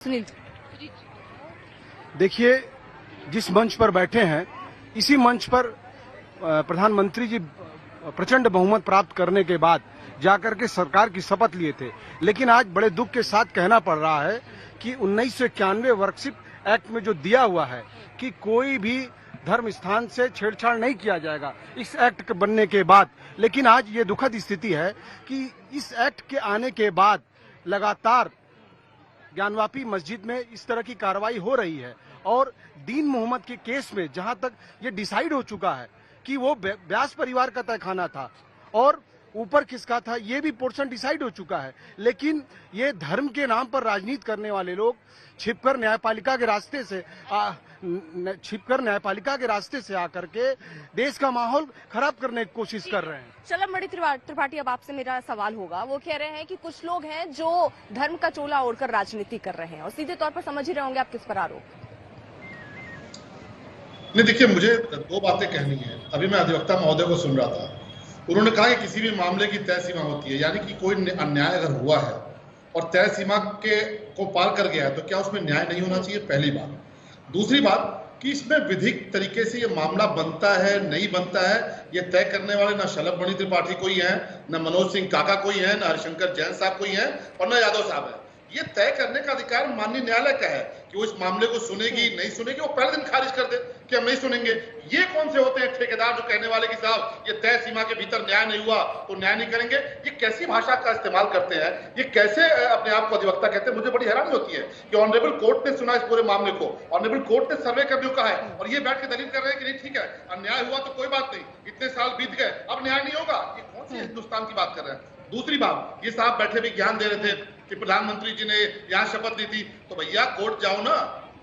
सुनील, देखिए, जिस मंच पर बैठे हैं इसी मंच पर प्रधानमंत्री जी प्रचंड बहुमत प्राप्त करने के बाद जाकर के सरकार की शपथ लिए थे। लेकिन आज बड़े दुख के साथ कहना पड़ रहा है कि 1991 वर्कशिप एक्ट में जो दिया हुआ है कि कोई भी धर्म स्थान से छेड़छाड़ नहीं किया जाएगा इस एक्ट के बनने के बाद, लेकिन आज ये दुखद स्थिति है कि इस एक्ट के आने के बाद लगातार ज्ञानवापी मस्जिद में इस तरह की कार्रवाई हो रही है। और दीन मोहम्मद के केस में जहां तक ये डिसाइड हो चुका है कि वो व्यास परिवार का तहखाना था और ऊपर किसका था ये भी पोर्शन डिसाइड हो चुका है, लेकिन ये धर्म के नाम पर राजनीति करने वाले लोग छिपकर न्यायपालिका के रास्ते से आकर के देश का माहौल खराब करने की कोशिश कर रहे हैं। चलमणि त्रिपाठी, अब आपसे मेरा सवाल होगा। वो कह रहे हैं कि कुछ लोग हैं जो धर्म का चोला ओढ़कर राजनीति कर रहे हैं और सीधे तौर पर समझ ही रहे होंगे आप किस पर आरोप। नहीं, देखिए, मुझे दो बातें कहनी है। अभी मैं अधिवक्ता महोदय को सुन रहा था, उन्होंने कहा कि किसी भी मामले की तय सीमा होती है, यानी कि कोई अन्याय अगर हुआ है और तय सीमा को पार कर गया है तो क्या उसमें न्याय नहीं होना चाहिए, पहली बात। दूसरी बात कि इसमें विधिक तरीके से ये मामला बनता है नहीं बनता है, ये तय करने वाले ना शलभमणि त्रिपाठी कोई है, न मनोज सिंह काका कोई है, न हरिशंकर जैन साहब कोई है और न यादव साहब है। ये तय करने का अधिकार माननीय न्यायालय का है कि वो इस मामले को सुनेगी नहीं सुनेगी, वो पहले दिन खारिज कर दे कि हम नहीं सुनेंगे। ये कौन से होते हैं ठेकेदार जो कहने वाले कि साहब ये तय सीमा के भीतर न्याय नहीं हुआ तो न्याय नहीं करेंगे? ये कैसी भाषा का इस्तेमाल करते हैं, ये कैसे अपने आप को अधिवक्ता कहते हैं? मुझे बड़ी हैरानी होती है कि ऑनरेबल कोर्ट ने सुना इस पूरे मामले को, ऑनरेबल कोर्ट ने सर्वे करने को कहा है और ये बैठ के दलील कर रहे हैं कि नहीं ठीक है, अन्याय हुआ तो कोई बात नहीं, इतने साल बीत गए अब न्याय नहीं होगा। ये कौन सी हिंदुस्तान की बात कर रहे हैं? दूसरी बात, ये साहब बैठे भी ज्ञान दे रहे थे कि प्रधानमंत्री जी ने यहाँ शपथ ली थी, तो भैया कोर्ट जाओ ना,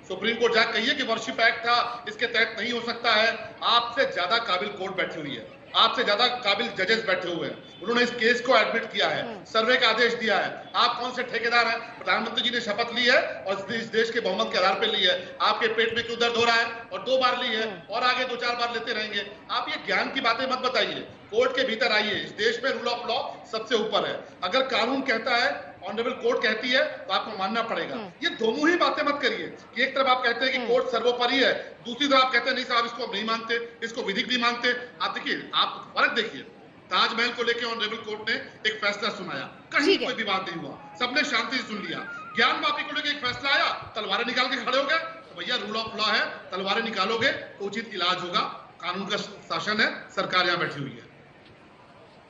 सुप्रीम कोर्ट जाकर कहिए कि वर्शिप एक्ट था, इसके तहत नहीं हो सकता है। आपसे ज्यादा काबिल कोर्ट बैठी हुई है, आपसे ज्यादा काबिल जजेस बैठे हुए हैं, उन्होंने इस केस को एडमिट किया है, सर्वे का आदेश दिया है। आप कौन से ठेकेदार हैं? प्रधानमंत्री जी ने शपथ ली है और इस देश के बहुमत के आधार पर ली है। आपके पेट में क्यों दर्द हो रहा है? और 2 बार ली है और आगे 2-4 बार लेते रहेंगे। आप ये ज्ञान की बातें मत बताइए, कोर्ट के भीतर आइए। इस देश में रूल ऑफ लॉ सबसे ऊपर है। अगर कानून कहता है, ऑनरेबल कोर्ट कहती है तो आपको मानना पड़ेगा। ये दोनों ही बातें मत करिए कि एक तरफ आप कहते हैं कि कोर्ट सर्वोपरि है, दूसरी तरफ आप कहते हैं नहीं साहब इसको नहीं मानते, इसको विधिक नहीं मानते। आप देखिए, आप फर्क देखिए। ताजमहल को लेकर ऑनरेबल कोर्ट ने एक फैसला सुनाया, कहीं कोई विवाद नहीं हुआ, सबने शांति से सुन लिया। ज्ञानवापी को लेकर एक फैसला आया, तलवारें निकाल के खड़े हो गए। तो भैया रूल ऑफ लॉ है, तलवारें निकालोगे तो उचित इलाज होगा। कानून का शासन है, सरकार यहाँ बैठी हुई है।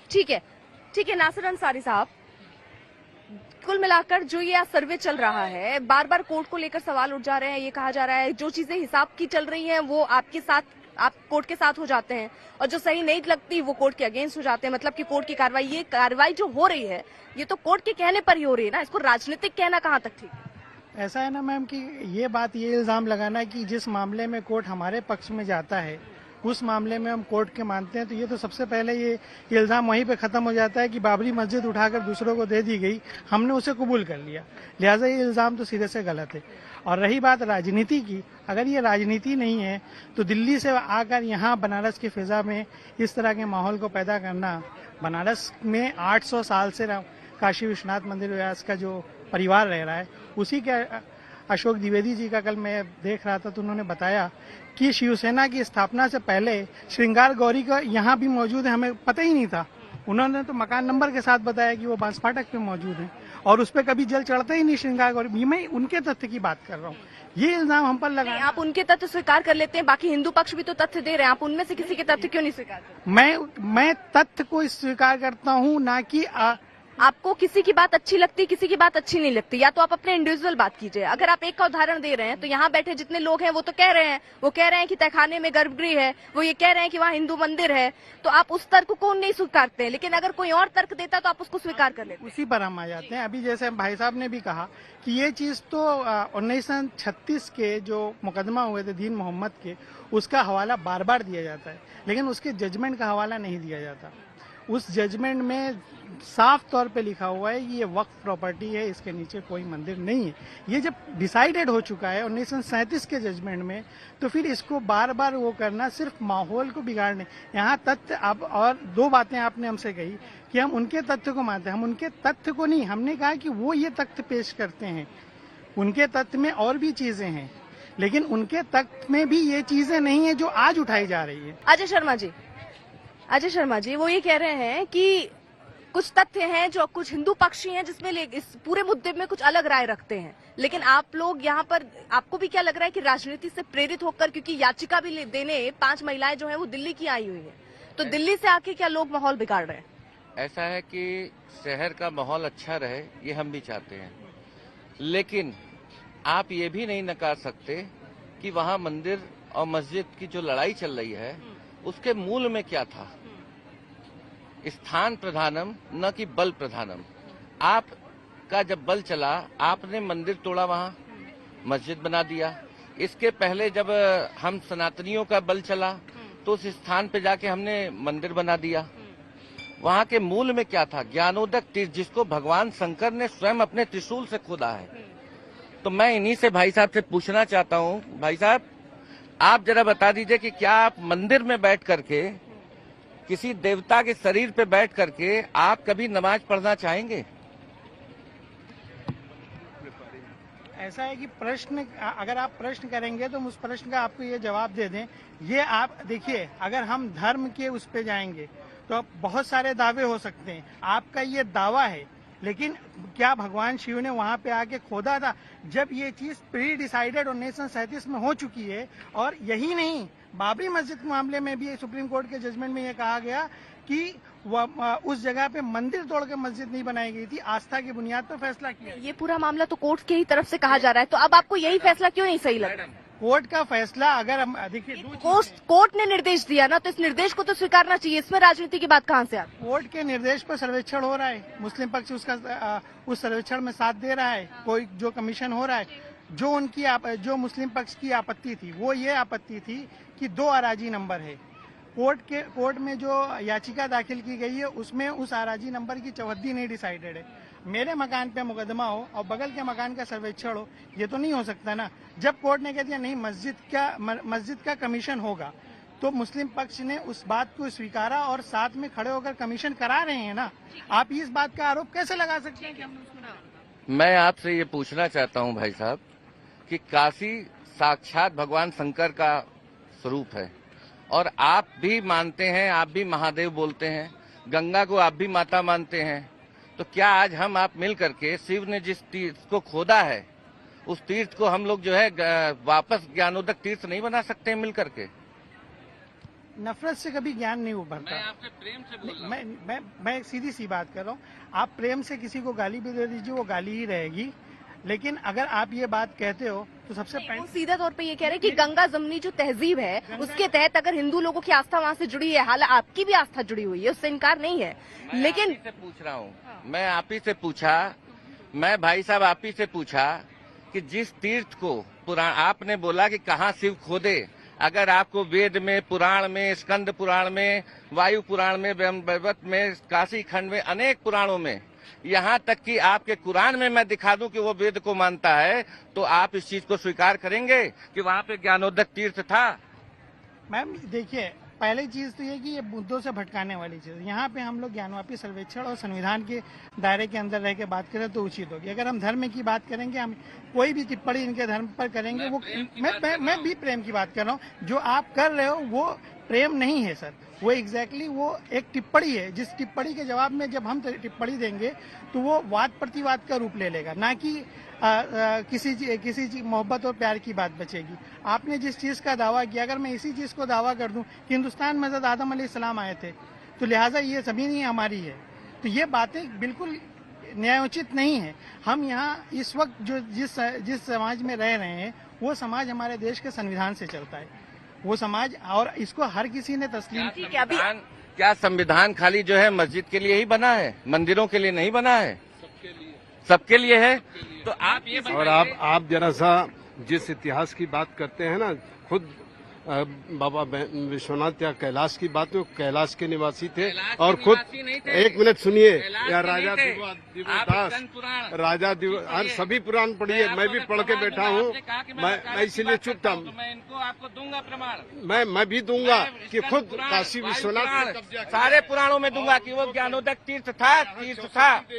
ठीक है, ठीक है। नासिर अंसारी साहब, कुल मिलाकर जो ये सर्वे चल रहा है, बार बार कोर्ट को लेकर सवाल उठ जा रहे हैं। ये कहा जा रहा है जो चीजें हिसाब की चल रही हैं वो आपके साथ, आप कोर्ट के साथ हो जाते हैं और जो सही नहीं लगती वो कोर्ट के अगेंस्ट हो जाते हैं। मतलब कि कोर्ट की कार्रवाई, ये कार्रवाई जो हो रही है ये तो कोर्ट के कहने पर ही हो रही है ना, इसको राजनीतिक कहना कहाँ तक ठीक है? ऐसा है ना मैम कि ये इल्जाम लगाना कि जिस मामले में कोर्ट हमारे पक्ष में जाता है उस मामले में हम कोर्ट के मानते हैं, तो ये तो सबसे पहले ये इल्जाम वहीं पे खत्म हो जाता है कि बाबरी मस्जिद उठाकर दूसरों को दे दी गई, हमने उसे कबूल कर लिया। लिहाजा ये इल्जाम तो सिरे से गलत है। और रही बात राजनीति की, अगर ये राजनीति नहीं है तो दिल्ली से आकर यहाँ बनारस की फिजा में इस तरह के माहौल को पैदा करना, बनारस में 800 साल से काशी विश्वनाथ मंदिर व्यास का जो परिवार रह रहा है, उसी के अशोक द्विवेदी जी का कल मैं देख रहा था तो उन्होंने बताया कि शिवसेना की स्थापना से पहले श्रृंगार गौरी का यहाँ भी मौजूद है, हमें पता ही नहीं था। उन्होंने तो मकान नंबर के साथ बताया कि वो बांस फाटक पे मौजूद है और उस पर कभी जल चढ़ता ही नहीं श्रृंगार गौरी। मैं उनके तथ्य की बात कर रहा हूँ, ये इल्जाम हम पर लगा। आप उनके तथ्य स्वीकार कर लेते हैं, बाकी हिंदू पक्ष भी तो तथ्य दे रहे हैं, आप उनमें से किसी के तथ्य क्यों नहीं स्वीकार करते? मैं तथ्य को स्वीकार करता हूँ, ना कि आपको किसी की बात अच्छी लगती, किसी की बात अच्छी नहीं लगती, या तो आप अपने इंडिविजुअल बात कीजिए। अगर आप एक का उदाहरण दे रहे हैं तो यहाँ बैठे जितने लोग हैं वो तो कह रहे हैं, वो कह रहे हैं कि तहखाने में गर्भगृह है, वो ये कह रहे हैं कि वहाँ हिंदू मंदिर है, तो आप उस तर्क को नहीं स्वीकारते हैं। लेकिन अगर कोई और तर्क देता तो आप उसको स्वीकार कर लेते हैं। उसी पर हम आ जाते हैं। अभी जैसे भाई साहब ने भी कहा कि ये चीज तो 1936 के जो मुकदमा हुए थे दीन मोहम्मद के, उसका हवाला बार बार दिया जाता है, लेकिन उसके जजमेंट का हवाला नहीं दिया जाता। उस जजमेंट में साफ तौर पे लिखा हुआ है कि ये वक्फ प्रॉपर्टी है, इसके नीचे कोई मंदिर नहीं है। ये जब डिसाइडेड हो चुका है 1937 के जजमेंट में, तो फिर इसको बार बार वो करना सिर्फ माहौल को बिगाड़ने। यहाँ तथ्य अब, और 2 बातें आपने हमसे कही कि हम उनके तथ्य को मानते हैं, हम उनके तथ्य को नहीं, हमने कहा कि वो ये तथ्य पेश करते हैं उनके तत्व में और भी चीजें हैं, लेकिन उनके तत्व में भी ये चीजें नहीं है जो आज उठाई जा रही है। अजय शर्मा जी वो ये कह रहे हैं कि कुछ तथ्य हैं जो कुछ हिंदू पक्षी हैं जिसमें इस पूरे मुद्दे में कुछ अलग राय रखते हैं, लेकिन आप लोग यहाँ पर, आपको भी क्या लग रहा है कि राजनीति से प्रेरित होकर, क्योंकि याचिका भी देने 5 महिलाएं जो हैं वो दिल्ली की आई हुई है, तो दिल्ली से आके क्या लोग माहौल बिगाड़ रहे हैं? ऐसा है कि शहर का माहौल अच्छा रहे, ये हम भी चाहते हैं, लेकिन आप ये भी नहीं नकार सकते कि वहाँ मंदिर और मस्जिद की जो लड़ाई चल रही है उसके मूल में क्या था। स्थान प्रधानम न कि बल प्रधानम। आपका जब बल चला, आपने मंदिर तोड़ा, वहाँ मस्जिद बना दिया। इसके पहले जब हम सनातनियों का बल चला तो उस स्थान पे जाके हमने मंदिर बना दिया। वहाँ के मूल में क्या था? ज्ञानोदक तीर्थ, जिसको भगवान शंकर ने स्वयं अपने त्रिशूल से खोदा है। तो मैं इन्हीं से भाई साहब से पूछना चाहता हूँ, भाई साहब आप जरा बता दीजिए कि क्या आप मंदिर में बैठ करके, किसी देवता के शरीर पे बैठ करके आप कभी नमाज पढ़ना चाहेंगे? ऐसा है कि प्रश्न, अगर आप प्रश्न करेंगे तो उस प्रश्न का आपको ये जवाब दे दें। ये आप देखिए, अगर हम धर्म के उस पे जाएंगे तो बहुत सारे दावे हो सकते हैं। आपका ये दावा है, लेकिन क्या भगवान शिव ने वहां पे आके खोदा था? जब ये चीज प्री डिसाइडेड 1937 में हो चुकी है, और यही नहीं, बाबरी मस्जिद के मामले में भी सुप्रीम कोर्ट के जजमेंट में ये कहा गया कि उस जगह पे मंदिर तोड़ के मस्जिद नहीं बनाई गई थी, आस्था की बुनियाद पर फैसला किया। ये पूरा मामला तो कोर्ट की ही तरफ से कहा जा रहा है, तो अब आपको यही फैसला क्यों नहीं सही लगा? कोर्ट का फैसला, अगर हम देखिए, कोर्ट ने निर्देश दिया ना, तो इस निर्देश को तो स्वीकारना चाहिए। इसमें राजनीति की बात कहाँ से आती? कोर्ट के निर्देश पर सर्वेक्षण हो रहा है, मुस्लिम पक्ष उसका उस सर्वेक्षण में साथ दे रहा है। कोई जो कमीशन हो रहा है, जो मुस्लिम पक्ष की आपत्ति थी वो ये आपत्ति थी कि 2 अराजी नंबर है। कोर्ट में जो याचिका दाखिल की गई है उसमें उस अराजी नंबर की चौहद्दी नहीं डिसाइडेड है। मेरे मकान पे मुकदमा हो और बगल के मकान का सर्वेक्षण हो, ये तो नहीं हो सकता ना। जब कोर्ट ने कह दिया नहीं, मस्जिद का कमीशन होगा, तो मुस्लिम पक्ष ने उस बात को स्वीकारा और साथ में खड़े होकर कमीशन करा रहे हैं ना। आप इस बात का आरोप कैसे लगा सकते हैं कि हमने उसको? मैं आपसे ये पूछना चाहता हूँ भाई साहब कि काशी साक्षात भगवान शंकर का स्वरूप है, और आप भी मानते हैं, आप भी महादेव बोलते हैं, गंगा को आप भी माता मानते हैं, तो क्या आज हम आप मिल करके शिव ने जिस तीर्थ को खोदा है उस तीर्थ को हम लोग जो है वापस ज्ञानोदक तीर्थ नहीं बना सकते हैं मिल करके? नफरत से कभी ज्ञान नहीं उभरता। मैं आपसे प्रेम से बोल रहा हूं। मैं सीधी सी बात कर रहा हूँ। आप प्रेम से किसी को गाली भी दे दीजिए, वो गाली ही रहेगी। लेकिन अगर आप ये बात कहते हो तो सबसे पहले सीधा तौर पे ये कह रहे हैं कि गंगा जमनी जो तहजीब है उसके तहत अगर हिंदू लोगों की आस्था वहाँ से जुड़ी है, हालांकि आपकी भी आस्था जुड़ी हुई है, उससे इनकार नहीं है, लेकिन से पूछ रहा हूँ, मैं आप ही से पूछा, मैं भाई साहब आप ही से पूछा कि जिस तीर्थ को पुराण आपने बोला कि कहाँ शिव खोदे, अगर आपको वेद में, पुराण में, स्कंद पुराण में, वायु पुराण में, ब्रह्मवैवर्त में, काशी खंड में, अनेक पुराणों में, यहाँ तक कि आपके कुरान में मैं दिखा दूं कि वो वेद को मानता है, तो आप इस चीज को स्वीकार करेंगे कि वहाँ पे ज्ञानोदक तीर्थ था? मैम देखिए, पहली चीज तो ये कि ये मुद्दों से भटकाने वाली चीज। यहाँ पे हम लोग ज्ञानवापी सर्वेक्षण और संविधान के दायरे के अंदर रह के बात करें तो उचित होगी। अगर हम धर्म की बात करेंगे, हम कोई भी टिप्पणी इनके धर्म पर करेंगे, वो मैं भी प्रेम की बात कर रहा हूँ। जो आप कर रहे हो वो प्रेम नहीं है सर, वो एग्जैक्टली वो एक टिप्पणी है, जिस टिप्पणी के जवाब में जब हम टिप्पणी देंगे तो वो वाद प्रतिवाद का रूप ले लेगा, ना कि किसी मोहब्बत और प्यार की बात बचेगी। आपने जिस चीज का दावा किया, अगर मैं इसी चीज को दावा कर दूं कि हिंदुस्तान में हज़रत आदम अलैहिस्सलाम आए थे, तो लिहाजा ये जमीन ही हमारी है, तो ये बातें बिल्कुल न्यायोचित नहीं है। हम यहाँ इस वक्त जो जिस समाज में रह रहे हैं, वो समाज हमारे देश के संविधान से चलता है, वो समाज, और इसको हर किसी ने तस्लीम किया। क्या संविधान खाली जो है मस्जिद के लिए ही बना है, मंदिरों के लिए नहीं बना है? सबके लिए है। तो आप ये और आप जरा सा जिस इतिहास की बात करते हैं ना, खुद बाबा विश्वनाथ या कैलाश की बात में, कैलाश के निवासी थे, और खुद एक मिनट सुनिए, या राजा दिवदास सभी पुराण पढ़िए, मैं भी पढ़ के बैठा हूँ, मैं इसीलिए चुप था। मैं इनको आपको दूंगा प्रमाण, मैं भी दूंगा कि खुद काशी विश्वनाथ सारे पुराणों में दूंगा कि वो ज्ञानोदक तीर्थ था।